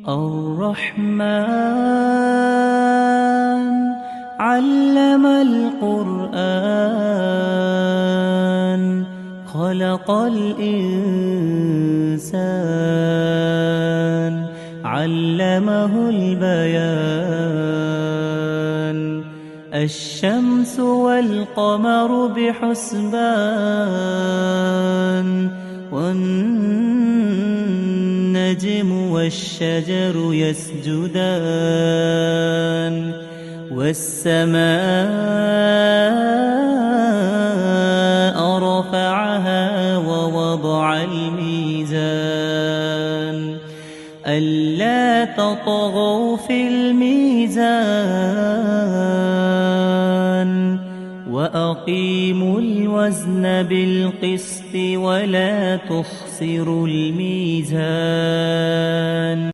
الرحمن علم القرآن خلق الإنسان علمه البيان الشمس والقمر بحسبان والنجم والشجر يسجدان والسماء رفعها ووضع الميزان ألا تطغوا في الميزان وأقيموا الوزن بالقسط ولا تخسروا الميزان